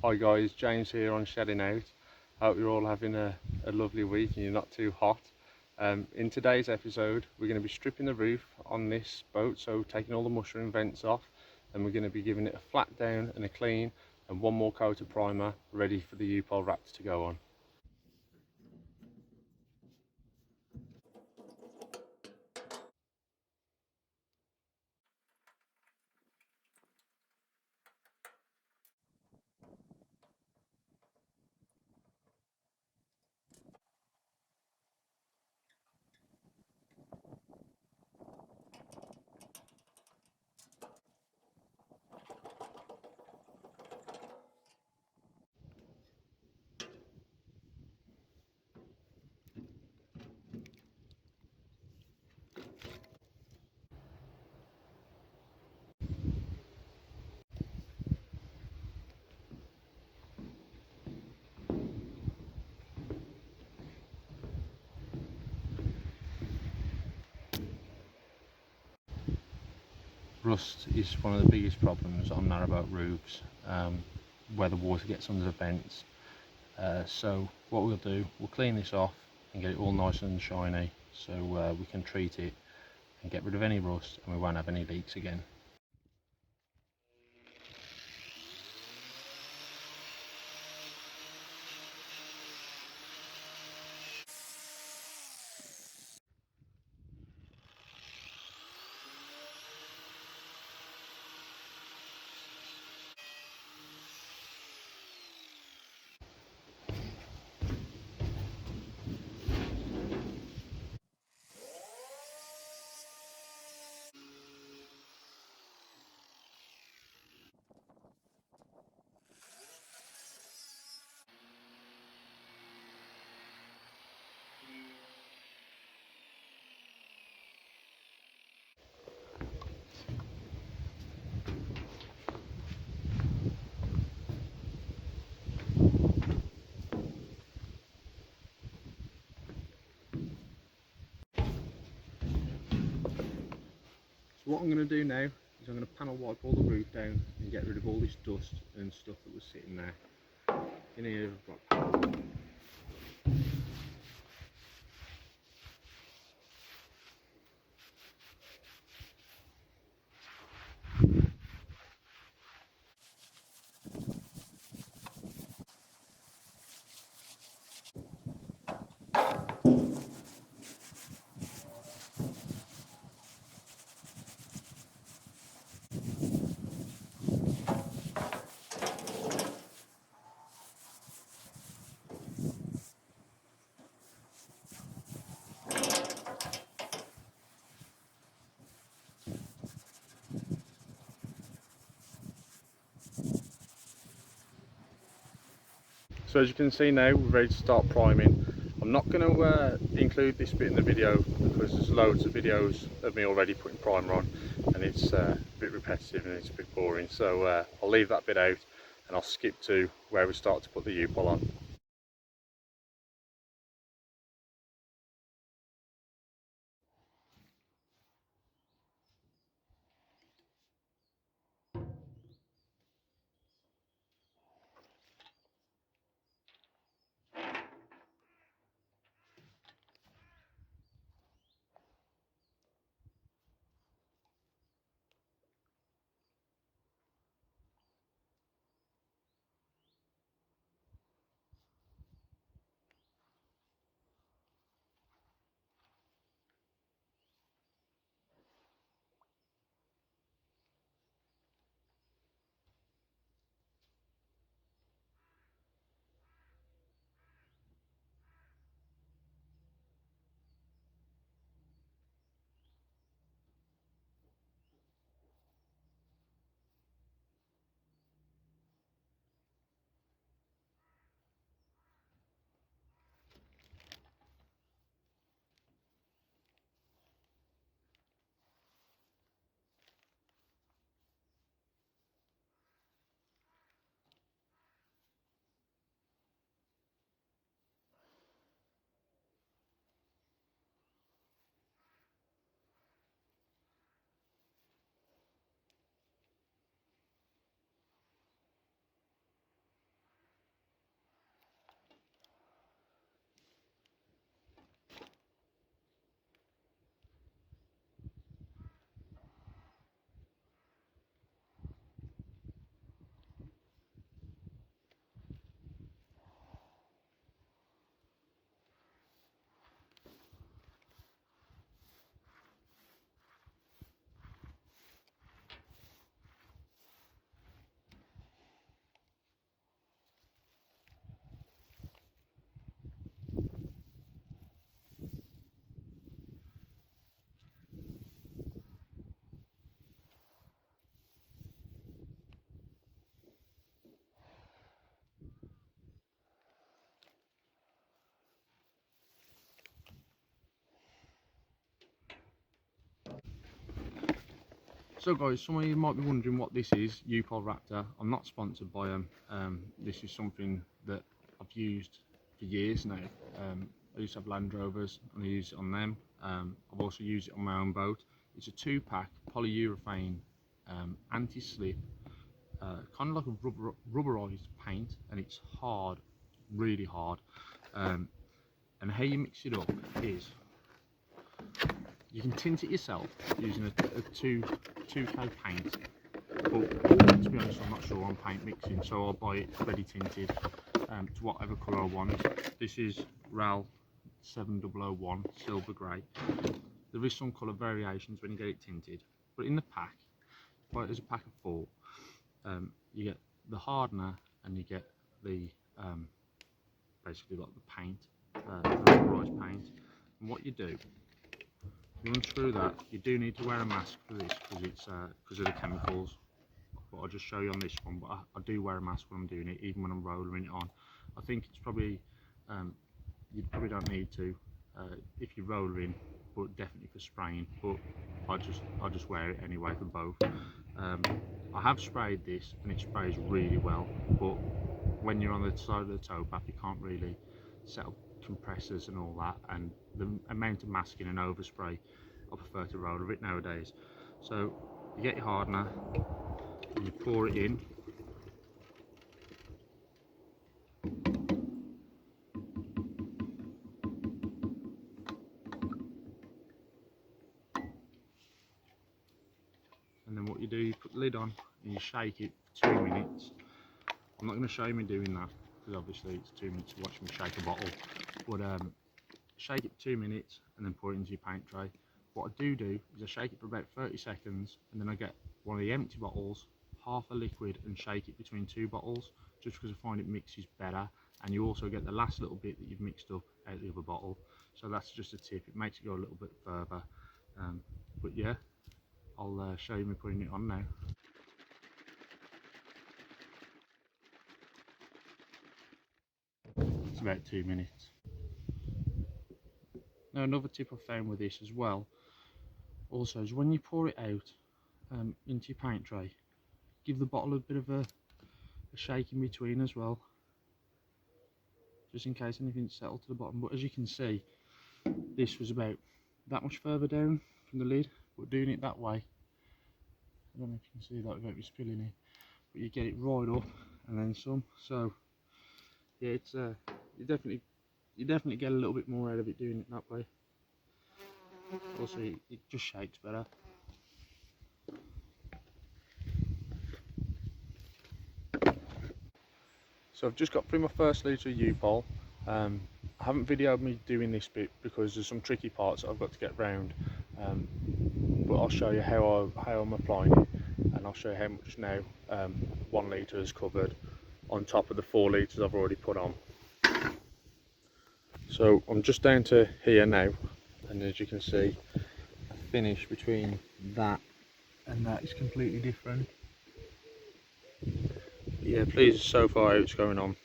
Hi guys, James here on Shedding Out. Hope you're all having a lovely week and you're not too hot. In today's episode we're going to be stripping the roof on this boat, so taking all the mushroom vents off, and we're going to be giving it a flat down and a clean and one more coat of primer ready for the U-pol Raptor to go on. Rust is one of the biggest problems on narrowboat roofs, where the water gets under the vents. So what we'll do, we'll clean this off and get it all nice and shiny, so we can treat it and get rid of any rust and we won't have any leaks again. So what I'm going to do now is I'm going to panel wipe all the roof down and get rid of all this dust and stuff that was sitting there. In here I've got panel. So as you can see now, we're ready to start priming. I'm not going to include this bit in the video because there's loads of videos of me already putting primer on, and it's a bit repetitive and it's a bit boring, so I'll leave that bit out and I'll skip to where we start to put the U-pol on. So guys, some of you might be wondering what this is, u-pol Raptor. I'm not sponsored by them. This is something that I've used for years now. I used to have Land Rovers and I use it on them. I've also used it on my own boat. It's a 2-pack polyurethane anti-slip, kind of like a rubberized paint, and it's hard, really hard. And how you mix it up is you can tint it yourself using a 2K paint, but to be honest I'm not sure on paint mixing, so I'll buy it ready tinted to whatever colour I want. This is RAL 7001 silver grey. There is some colour variations when you get it tinted, but in the pack, well, there's a pack of 4. You get the hardener and you get the basically like the paint, the rubberized paint. And what you do, you unscrew that. You do need to wear a mask for this because of the chemicals, but I'll just show you on this one. But I do wear a mask when I'm doing it, even when I'm rollering it on. I think it's probably you probably don't need to if you're rollering, but definitely for spraying. But I just wear it anyway for both. I have sprayed this and it sprays really well, but when you're on the side of the towpath you can't really set up compressors and all that, and the amount of masking and overspray, I prefer to roller it nowadays. So you get your hardener and you pour it in, and then what you do, you put the lid on and you shake it for 2 minutes. I'm not going to show you me doing that because obviously it's 2 minutes to watch me shake a bottle, but shake it for 2 minutes and then pour it into your paint tray. What I do is I shake it for about 30 seconds and then I get one of the empty bottles, half a liquid, and shake it between 2 bottles, just because I find it mixes better, and you also get the last little bit that you've mixed up out the other bottle. So that's just a tip, it makes it go a little bit further. But yeah, I'll show you me putting it on now. It's about 2 minutes. Now another tip I found with this as well, also, is when you pour it out into your paint tray, give the bottle a bit of a shake in between as well, just in case anything's settled to the bottom. But as you can see, this was about that much further down from the lid, but doing it that way, I don't know if you can see that without me spilling it, but you get it right up and then some. So yeah, it's you definitely get a little bit more out of it doing it that way. Also, it just shakes better. So I've just got through my first litre of u-pol. I haven't videoed me doing this bit because there's some tricky parts that I've got to get round, but I'll show you how I'm applying it, and I'll show you how much now 1 litre is covered on top of the 4 litres I've already put on. So I'm just down to here now, and as you can see, the finish between that and that is completely different. But yeah, please, so far how it's going on.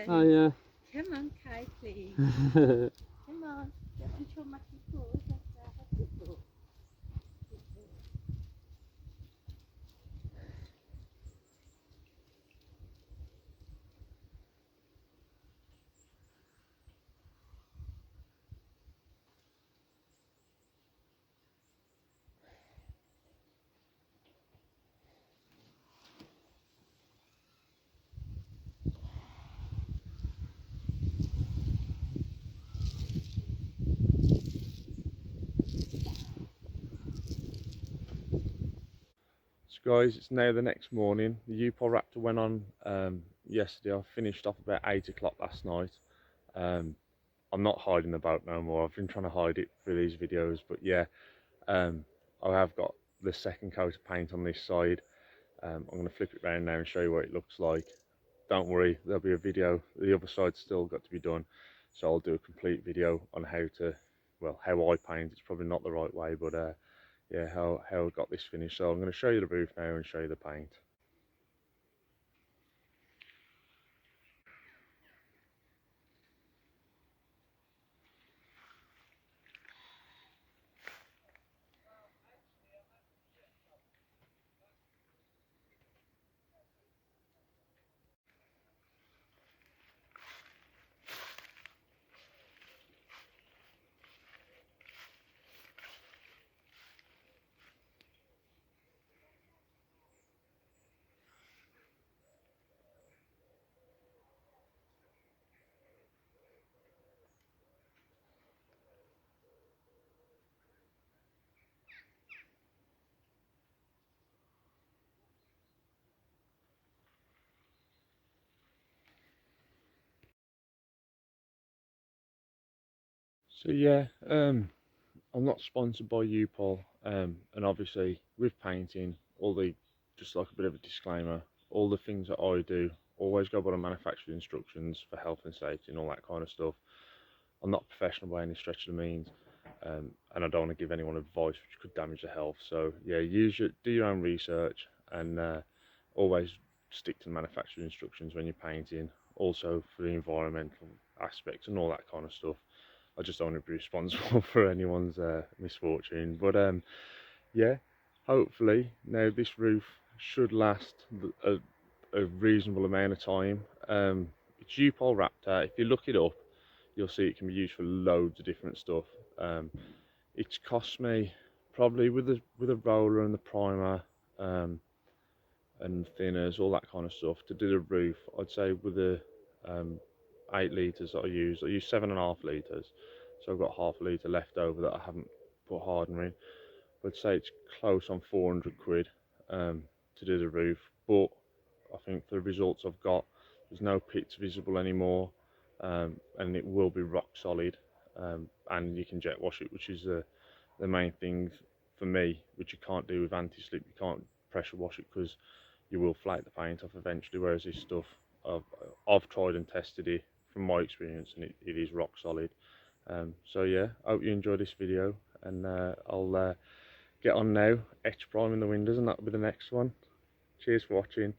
Oh yeah. Come on, Kai, please. Come on. Don't show my people. So guys, it's now the next morning. The u-pol Raptor went on yesterday. I finished off about 8 o'clock last night. Um, I'm not hiding the boat no more. I've been trying to hide it for these videos, but yeah, um, I have got the second coat of paint on this side. I'm going to flip it around now and show you what it looks like. Don't worry, there'll be a video. The other side's still got to be done, so I'll do a complete video on how to, well, how I paint. It's probably not the right way, but yeah, how I got this finished. So I'm going to show you the roof now and show you the paint. So yeah, I'm not sponsored by u-pol, and obviously with painting, just like a bit of a disclaimer, all the things that I do always go by the manufacturer instructions for health and safety and all that kind of stuff. I'm not professional by any stretch of the means, and I don't want to give anyone advice which could damage their health. So yeah, do your own research, and always stick to the manufacturer instructions when you're painting. Also for the environmental aspects and all that kind of stuff. I just don't want to be responsible for anyone's misfortune. But yeah, hopefully now this roof should last a reasonable amount of time. It's u-pol Raptor. If you look it up, you'll see it can be used for loads of different stuff. It's cost me probably with the roller and the primer and thinners, all that kind of stuff to do the roof. I'd say with the um, 8 litres that I use 7.5 litres. So I've got half a litre left over that I haven't put hardener in. I'd say it's close on 400 quid to do the roof, but I think for the results I've got, there's no pits visible anymore, and it will be rock solid, and you can jet wash it, which is the main thing for me, which you can't do with anti-slip. You can't pressure wash it because you will flake the paint off eventually, whereas this stuff, I've tried and tested it from my experience, and it is rock solid. So yeah, I hope you enjoyed this video, and I'll get on now, etch prime in the windows, and that'll be the next one. Cheers for watching.